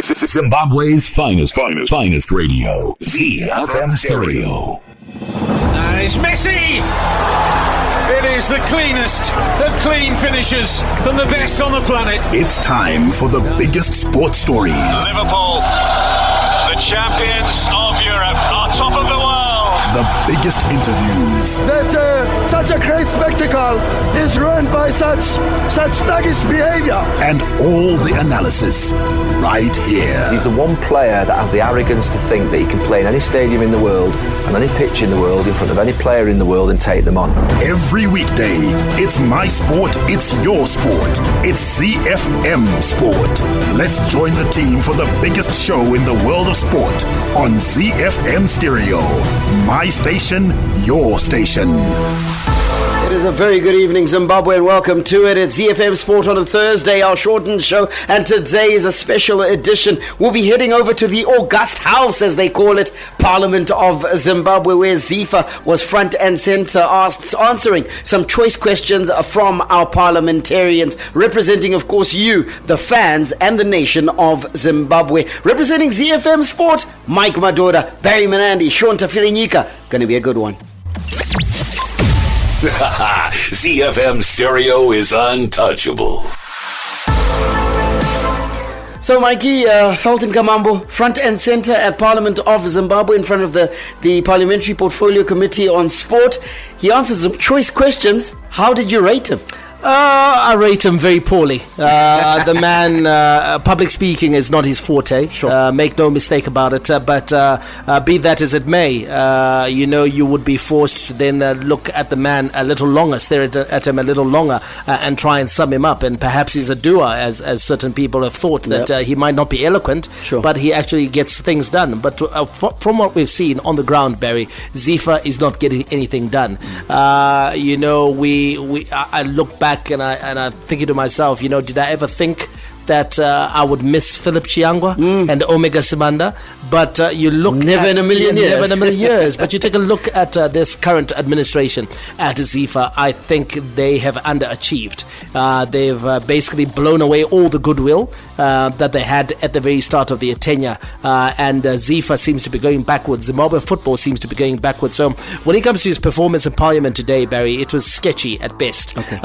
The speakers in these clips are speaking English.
Zimbabwe's finest radio. ZiFM Stereo. And it's Messi! It is the cleanest of clean finishes from the best on the planet. It's time for the biggest sports stories. Liverpool, the champions of Europe, are top of the world. The biggest interviews. That such a great spectacle is ruined by such thuggish behavior. And all the analysis right here. He's the one player that has the arrogance to think that he can play in any stadium in the world and any pitch in the world in front of any player in the world and take them on. Every weekday, it's my sport, it's your sport. It's ZiFM Sport. Let's join the team for the biggest show in the world of sport on ZiFM Stereo. My station, your station. It is a very good evening, Zimbabwe, and welcome to it. It's ZiFM Sport on a Thursday, our shortened show, and today is a special edition. We'll be heading over to the August House, as they call it, Parliament of Zimbabwe, where ZIFA was front and centre, answering some choice questions from our parliamentarians, representing, of course, you, the fans, and the nation of Zimbabwe. Representing ZiFM Sport, Mike Madoda, Barry Menandi, Sean Tafirinyika. Going to be a good one. ZiFM Stereo is untouchable. So, Mikey, Felton Kamambo, front and centre at Parliament of Zimbabwe in front of the Parliamentary Portfolio Committee on Sport. He answers some choice questions. How did you rate him? I rate him very poorly. The man, public speaking is not his forte. Sure. Make no mistake about it. But be that as it may, you would be forced to then look at the man a little longer, stare at him a little longer, and try and sum him up. And perhaps he's a doer, as certain people have thought, that he might not be eloquent, sure, but he actually gets things done. But from what we've seen on the ground, Barry, ZIFA is not getting anything done. I look back and I'm thinking to myself, did I ever think that I would miss Philip Chiangwa and Omega Simanda? But you look never in a million years. But you take a look at this current administration at ZIFA. I think they have underachieved. They've basically blown away all the goodwill that they had at the very start of their tenure, and ZIFA seems to be going backwards. Zimbabwe football seems to be going backwards. So when it comes to his performance in Parliament today, Barry, it was sketchy at best. Okay.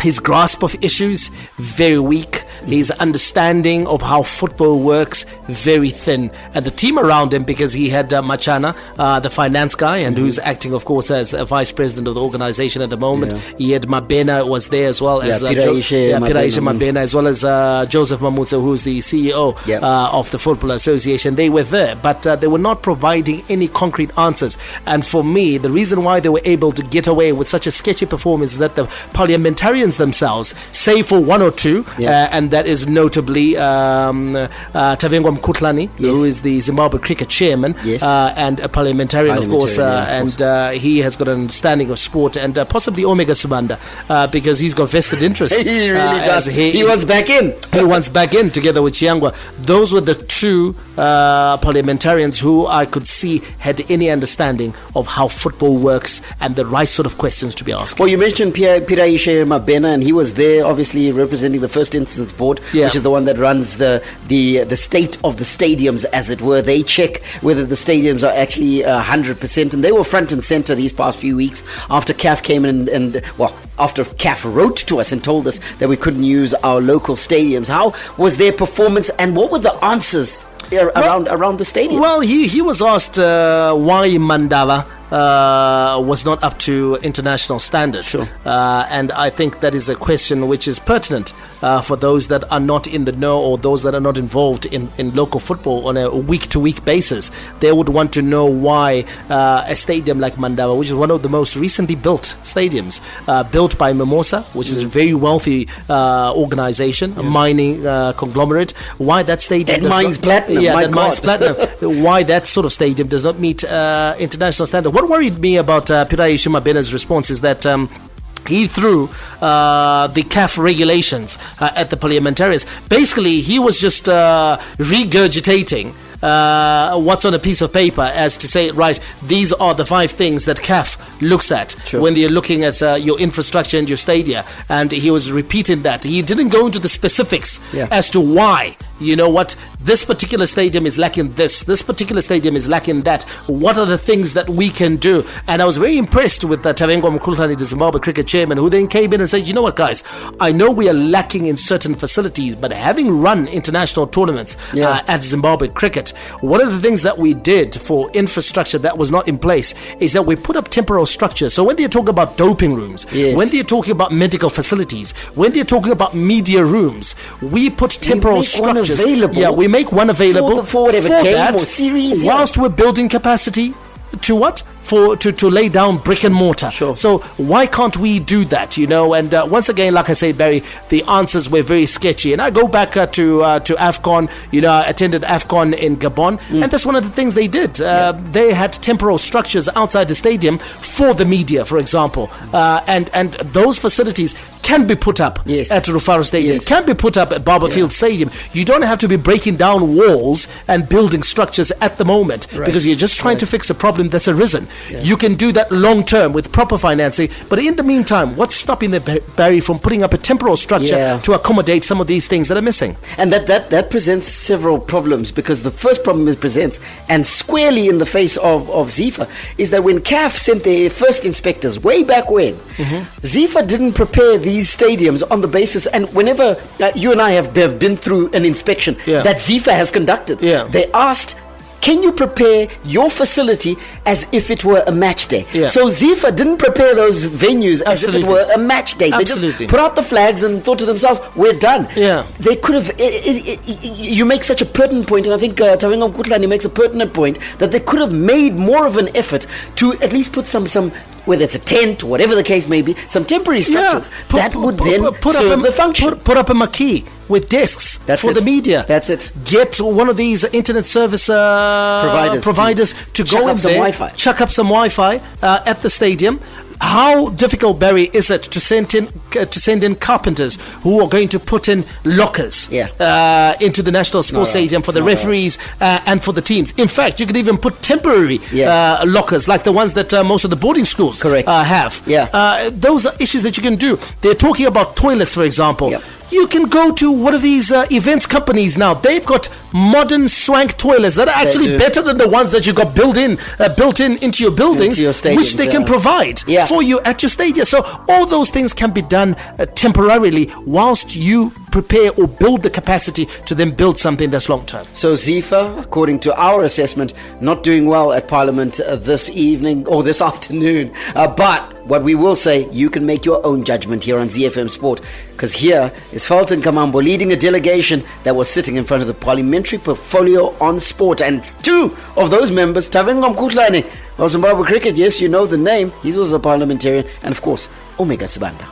His grasp of issues, very weak. His understanding of how football works, very thin. And the team around him, because he had Machana, the finance guy, and who's acting, of course, as a vice president of the organization at the moment. Yeah. He had Mabena was there as well as Piraishe Mabena, as well as Joseph Mamutsa, who's the CEO of the Football Association. They were there, but they were not providing any concrete answers. And for me, the reason why they were able to get away with such a sketchy performance is that the parliamentarians themselves, save for one or two, and that is notably Tavengwa Mkutlani, who is the Zimbabwe cricket chairman, and a parliamentarian, of course, and he has got an understanding of sport, and possibly Omega Simanda, because he's got vested interest. He really does. He wants back in. He wants back in together with Chiangwa. Those were the two parliamentarians who I could see had any understanding of how football works and the right sort of questions to be asked. Well, you mentioned Piraishe Mabena, and he was there obviously representing the First Instance Board, which is the one that runs the state of the stadiums, as it were. They check whether the stadiums are actually 100%, and they were front and center these past few weeks after CAF came in and after CAF wrote to us and told us that we couldn't use our local stadiums. How was their performance, and what were the answers around the stadium? Well, he was asked why Mandala was not up to international standards. Sure. And I think that is a question which is pertinent for those that are not in the know, or those that are not involved in local football on a week-to-week basis. They would want to know why a stadium like Mandava, which is one of the most recently built stadiums, built by Mimosa, which is a very wealthy organization, a mining conglomerate, why that stadium mines platinum. Mines platinum. Why that sort of stadium does not meet international standard. What worried me about Piraishe Mabena's response is that he threw the CAF regulations at the parliamentarians. Basically, he was just regurgitating what's on a piece of paper, as to say, right, these are the 5 things that CAF looks at when they're looking at your infrastructure and your stadia. And he was repeating that. He didn't go into the specifics as to why you know what, this particular stadium is lacking this particular stadium is lacking that. What are the things that we can do? And I was very impressed with Tavengo Mkhulwane, the Zimbabwe cricket chairman, who then came in and said, you know what, guys, I know we are lacking in certain facilities, but having run international tournaments at Zimbabwe cricket, one of the things that we did for infrastructure that was not in place is that we put up temporary structures. So when they're talking about doping rooms, when they're talking about medical facilities, when they're talking about media rooms, we put temporary structures. We make one available for whatever game that, or series, whilst we're building capacity to what? To lay down brick and mortar. Sure. So why can't we do that, you know? And once again, like I say, Barry, the answers were very sketchy. And I go back to AFCON, you know, I attended AFCON in Gabon, and that's one of the things they did. They had temporal structures outside the stadium for the media, for example. And those facilities can be put up at Rufaro Stadium, can be put up at Barberfield Stadium. You don't have to be breaking down walls and building structures at the moment because you're just trying to fix a problem that's arisen. You can do that long term with proper financing, but in the meantime, what's stopping the Barry from putting up a temporal structure to accommodate some of these things that are missing? And that presents several problems, because the first problem it presents, and squarely in the face of ZIFA, is that when CAF sent their first inspectors way back when, ZIFA didn't prepare these stadiums on the basis, and whenever you and I have been through an inspection that ZIFA has conducted, they asked, can you prepare your facility as if it were a match day? So ZIFA didn't prepare those venues as if it were a match day. They just put out the flags and thought to themselves, we're done. They could have, you make such a pertinent point, and I think Tavengo Mkhulwane makes a pertinent point, that they could have made more of an effort to at least put some whether it's a tent or whatever the case may be, some temporary structures that would then serve the function. Put up a marquee with desks for the media. That's it. Get one of these internet service providers to go in there, chuck up some Wi-Fi at the stadium. How difficult, Barry, is it to send in carpenters who are going to put in lockers into the National Sports Stadium for the referees and for the teams? In fact, you could even put temporary lockers like the ones that most of the boarding schools have. Those are issues that you can do. They're talking about toilets, for example. You can go to one of these events companies now. They've got modern swank toilets that are actually better than the ones that you got built in into your buildings, which they can provide for you at your stadium. So all those things can be done temporarily whilst you prepare or build the capacity to then build something that's long term. So ZIFA, according to our assessment, not doing well at Parliament this evening or this afternoon. But what we will say, you can make your own judgment here on ZiFM Sport, because here is Felton Kamambo leading a delegation that was sitting in front of the Parliamentary Portfolio on Sport, and two of those members, Tavengo Mkhulwane of Zimbabwe Cricket, yes, you know the name, he's also a parliamentarian, and of course, Omega Sibanda.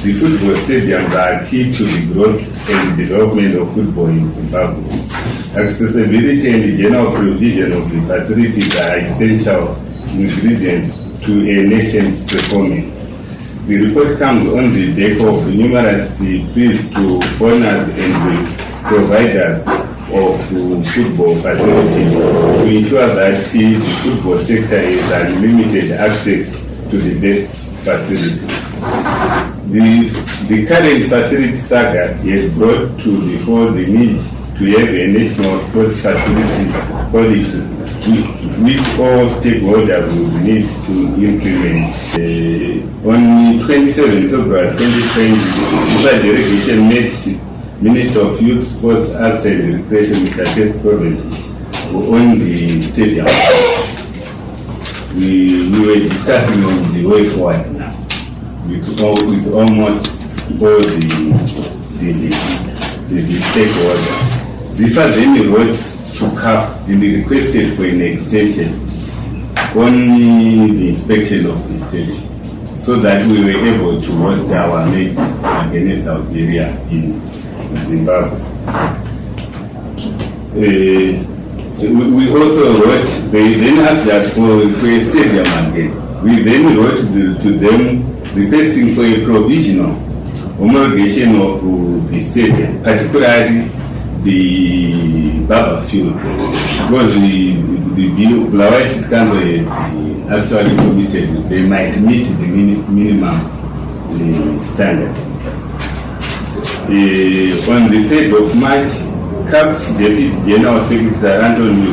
The football stadiums are key to the growth and development of football in Zimbabwe. Accessibility and the general provision of the facilities are essential ingredients to a nation's performance. The report comes on the back of numerous pleas to owners and providers of football facilities to ensure that the football sector has unlimited access to the best facilities. The current facility saga has brought to the fore the need to have a national sports facility policy which all stakeholders will need to implement. On 27 February 2020, the delegation met Minister of Youth, Sports, Arts and Recreation, Mr. Kes on the stadium. We were discussing on the way forward now with almost all the stakeholders. ZIFA then wrote to CAF and requested for an extension on the inspection of the stadium, so that we were able to host our match against Algeria in Zimbabwe. We also wrote, they then asked us for a stadium again. We then wrote to them requesting for a provisional homologation of the stadium, particularly the Barberfield, because the Blawai Council actually committed they might meet the minimum standard. on the 3rd of March, CAF's Deputy General Secretary Anthony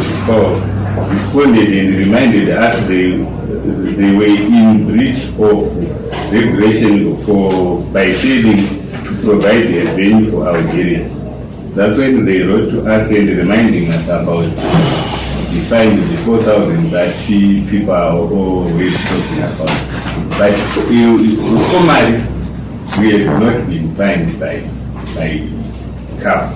responded and reminded us they were in breach of regulation by failing to provide a venue for Algeria. That's when they wrote to us and reminding us about the fine, the 4,000 that people are always talking about. But formally, we have not been fined by CAF.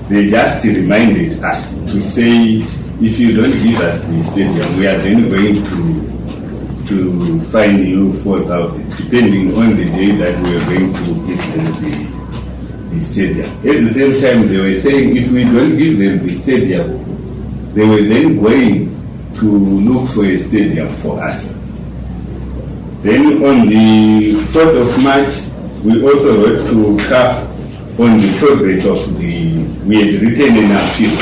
They just reminded us to say, if you don't give us the stadium, we are then going to fine you 4,000, depending on the day that we are going to give them the stadium. At the same time, they were saying if we don't give them the stadium, they were then going to look for a stadium for us. Then on the 4th of March, we also wrote to CAF on the progress of we had written an appeal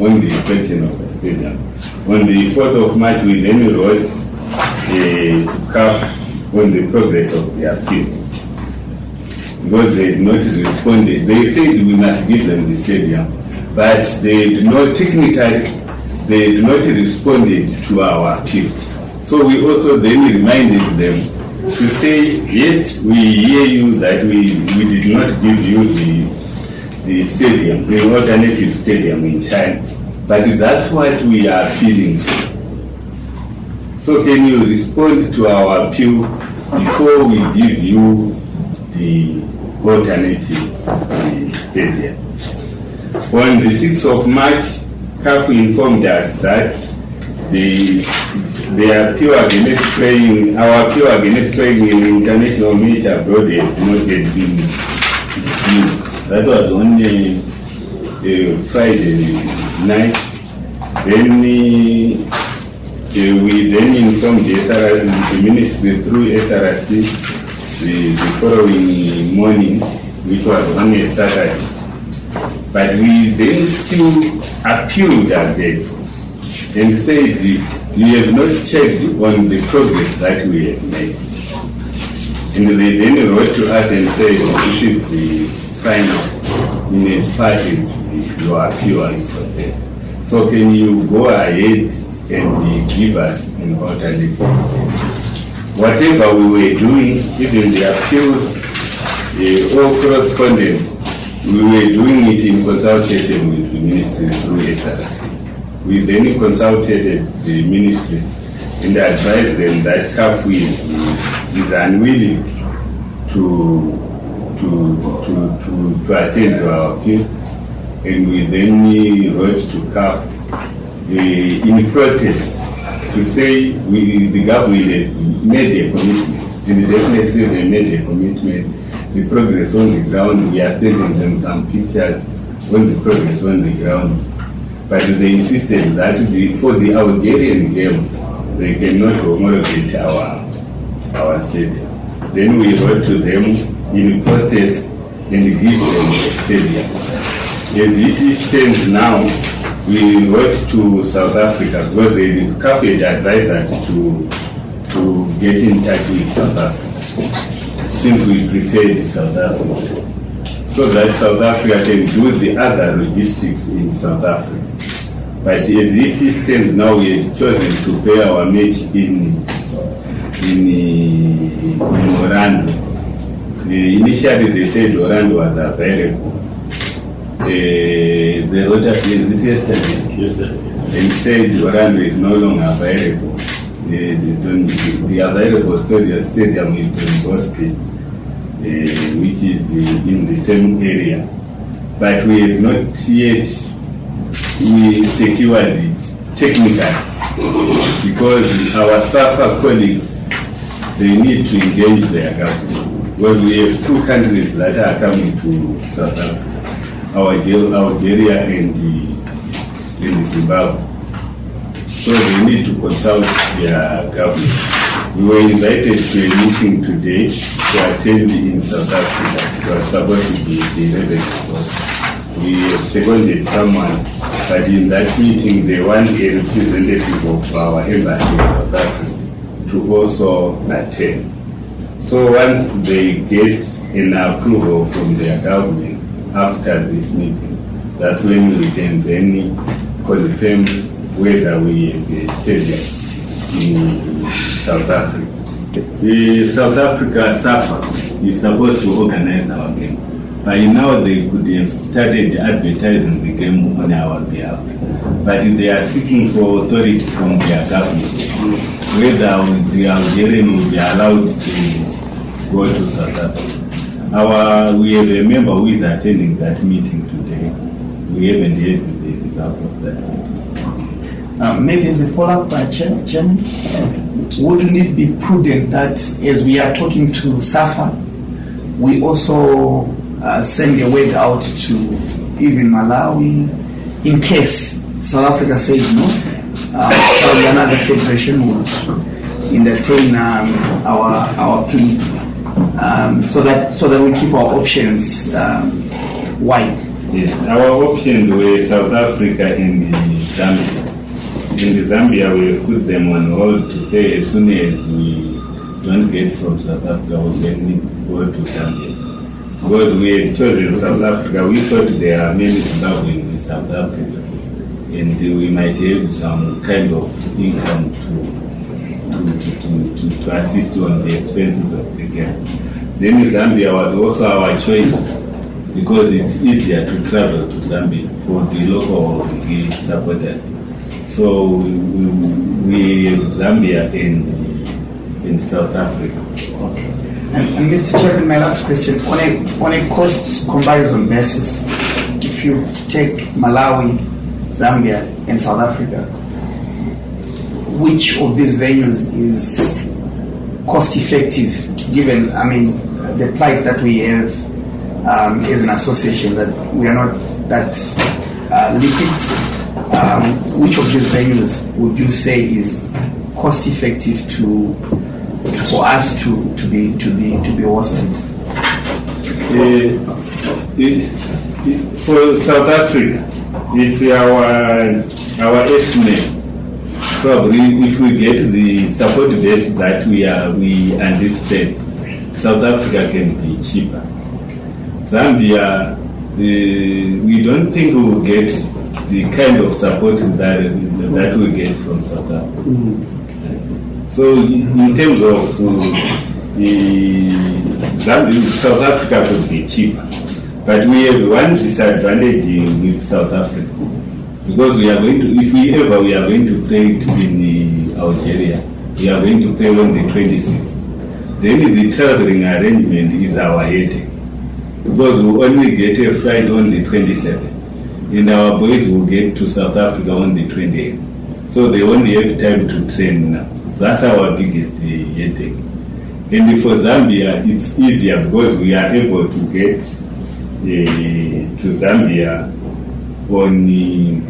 on the question of the stadium. On the 4th of March, we then wrote to CAF on the progress of the appeal. Because they had not responded. They said we must give them the stadium, but they did not responded to our appeal. So we also then reminded them to say, yes, we hear you that we did not give you the stadium, the alternative stadium in China, but that's what we are appealing for. So can you respond to our appeal before we give you the alternative stadium? On the 6th of March, CAF informed us that our appeal against playing in international match abroad has not yet been dismissed. That was on Friday night. Then we then informed the ministry through SRC the following morning, which was on a Saturday. But we then still appealed again and said, you have not checked on the progress that we have made. And they then wrote to us and said, this is the final in as far as your appeal is concerned. So can you go ahead and give us an alternative? Whatever we were doing, even the appeals, all correspondence, we were doing it in consultation with the ministry through SRC. We then consulted the ministry and advised them that CAF is unwilling to attend to our appeal, and we then wrote to CAF in protest to say the government has made a commitment, and definitely they made a commitment. The progress on the ground, we are sending them some pictures on the progress on the ground. But they insisted that for the Algerian game, they cannot homologate our stadium. Then we wrote to them in protest and give them a stadium. As it stands now, we wrote to South Africa because the CAF had advised us to get in touch with South Africa, since we preferred South Africa, so that South Africa can do the other logistics in South Africa. But as it stands now, we have chosen to play our match in Orlando. Initially, they said Orlando was available. The Rota played yesterday and said Orlando is no longer available. The available stadium is in Bosque, which is in the same area. But we have not yet secured it technically, because our SAFA colleagues, they need to engage their government. Because we have two countries that are coming to South Africa, Algeria and Zimbabwe. So they need to consult their government. We were invited to a meeting today to attend in South Africa. It was supposed to be the 11th. We seconded someone, but in that meeting they want a representative of our embassy in South Africa to also attend. So once they get an approval from their government after this meeting. That's when we can then confirm whether we have a stadium in South Africa. South Africa SAFA is supposed to organize our game. By now they could have started advertising the game on our behalf. But they are seeking for authority from their government whether the Algerian will be allowed to go to South Africa. We have a member who is attending that meeting today. We haven't heard the result of that meeting. Maybe as a follow-up, Chairman, wouldn't it be prudent that as we are talking to SAFA, we also send a word out to even Malawi in case South Africa says no? Probably another federation would entertain our plea, so that we keep our options wide. Yes, our options were South Africa and Zambia. In Zambia, we put them on hold to say as soon as we don't get from South Africa, we can go to Zambia. Because we had chosen South Africa, we thought there are many Zimbabweans in South Africa, and we might have some kind of income to assist on the expenses of the game. Then Zambia was also our choice because it's easier to travel to Zambia for the local supporters. So we have Zambia in South Africa. Okay. And Mr. Chairman, my last question, on a cost comparison basis, if you take Malawi, Zambia, and South Africa, which of these venues is cost effective, given, the plight that we have as an association, that we are not that liquid? Which of these venues would you say is cost effective for us to be hosted? For South Africa, if our estimate, probably if we get the support base that we anticipate, South Africa can be cheaper. Zambia, we don't think we will get the kind of support that we get from South Africa. So in terms of South Africa could be cheaper, but we have one disadvantage with South Africa, because we are going to, if we are going to play it in Algeria, we are going to play on the 26th. Then the traveling arrangement is our headache, because we only get a flight on the 27th, and our boys will get to South Africa on the 28th. So they only have time to train now. That's our biggest headache. And for Zambia, it's easier because we are able to get to Zambia on the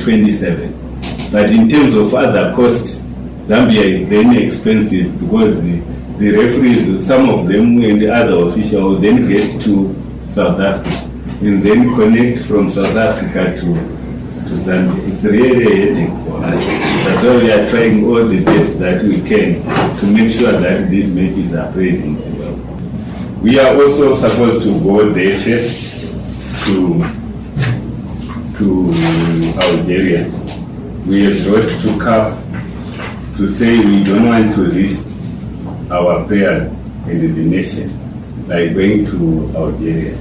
27th. But in terms of other costs, Zambia is very expensive because the referees, some of them and the other officials will then get to South Africa and then connect from South Africa to Zambia. It's really a headache for us. That's why we are trying all the best that we can to make sure that these matches are played in Zimbabwe. We are also supposed to go there first to Algeria. We have wrote to CAF to say we don't want to risk our players and the nation by going to Algeria.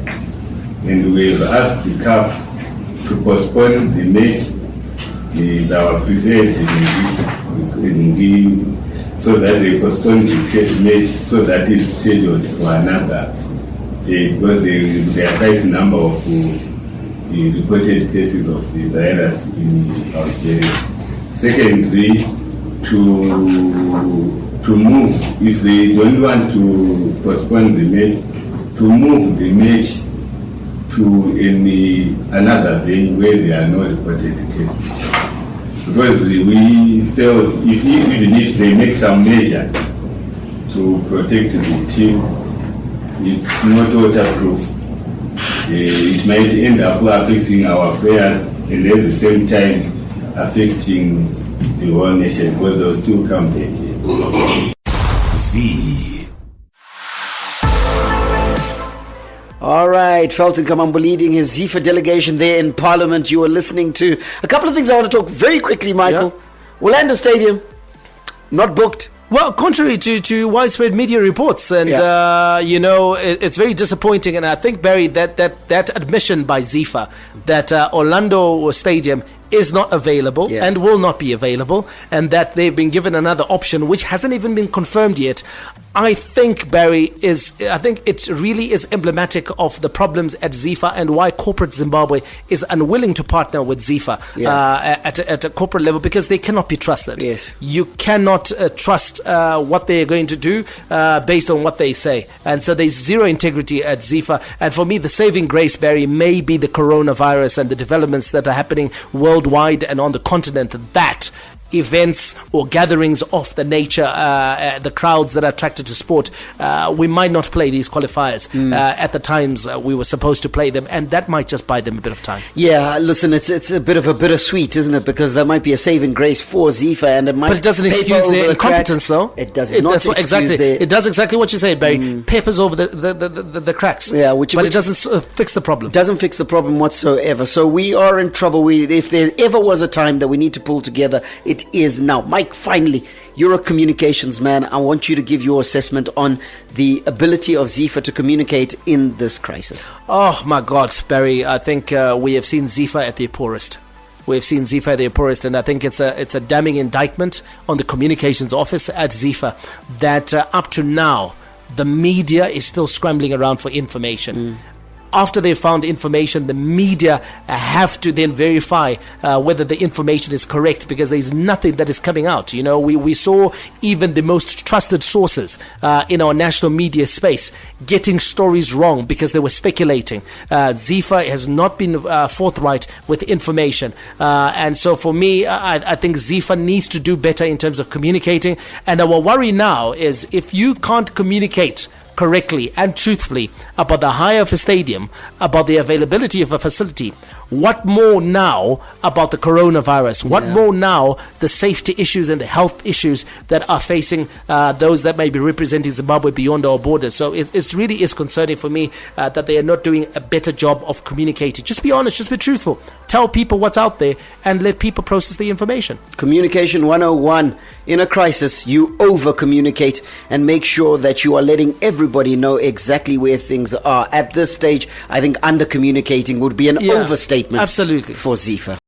And we have asked the CAF to postpone the match with our preferred so that they postpone the match so that it's scheduled for another day, because there are quite a number of reported cases of the virus in Algeria. Secondly, to move, if they don't want to postpone the match, to move the match to another venue where there are no reported cases. Because we felt even if they make some measures to protect the team, it's not waterproof. It might end up affecting our players and at the same time affecting the whole nation, because they'll still come back here. Z. All right, Felton Kamambo leading his ZIFA delegation there in Parliament. You are listening to a couple of things I want to talk very quickly, Michael. Yeah. Orlando Stadium, not booked. Well, contrary to widespread media reports, and it's very disappointing. And I think, Barry, that admission by ZIFA that Orlando Stadium is not available and will not be available, and that they've been given another option which hasn't even been confirmed yet, I think, Barry, I think it really is emblematic of the problems at ZIFA and why corporate Zimbabwe is unwilling to partner with ZIFA at a corporate level, because they cannot be trusted. Yes. You cannot trust what they are going to do based on what they say, and so there's zero integrity at ZIFA. And for me, the saving grace, Barry, may be the coronavirus and the developments that are happening worldwide and on the continent, that events or gatherings of the nature, the crowds that are attracted to sport, we might not play these qualifiers at the times we were supposed to play them, and that might just buy them a bit of time. Yeah, listen, it's a bit of a bittersweet, isn't it? Because there might be a saving grace for ZIFA, and it might. But it doesn't excuse their incompetence, though. It does not excuse their. It does exactly what you say, Barry. Papers over the cracks. Yeah, but it doesn't fix the problem. Doesn't fix the problem whatsoever. So we are in trouble. If there ever was a time that we need to pull together, it is now. Mike, finally, you're a communications man. I want you to give your assessment on the ability of ZIFA to communicate in this crisis. Oh my God, Barry, I think we have seen ZIFA at their poorest. We've seen ZIFA at their poorest, and I think it's a damning indictment on the communications office at ZIFA that up to now the media is still scrambling around for information. After they found information, the media have to then verify whether the information is correct, because there's nothing that is coming out. You know, we saw even the most trusted sources in our national media space getting stories wrong because they were speculating. ZIFA has not been forthright with information. And so for me, I think ZIFA needs to do better in terms of communicating. And our worry now is if you can't communicate correctly and truthfully about the hire of a stadium, about the availability of a facility, what more now about the coronavirus? What more now the safety issues and the health issues that are facing those that may be representing Zimbabwe beyond our borders? So it really is concerning for me that they are not doing a better job of communicating. Just be honest, just be truthful. Tell people what's out there and let people process the information. Communication 101. In a crisis, you over-communicate and make sure that you are letting everybody know exactly where things are. At this stage, I think under-communicating would be an overstatement. Absolutely. For ZIFA.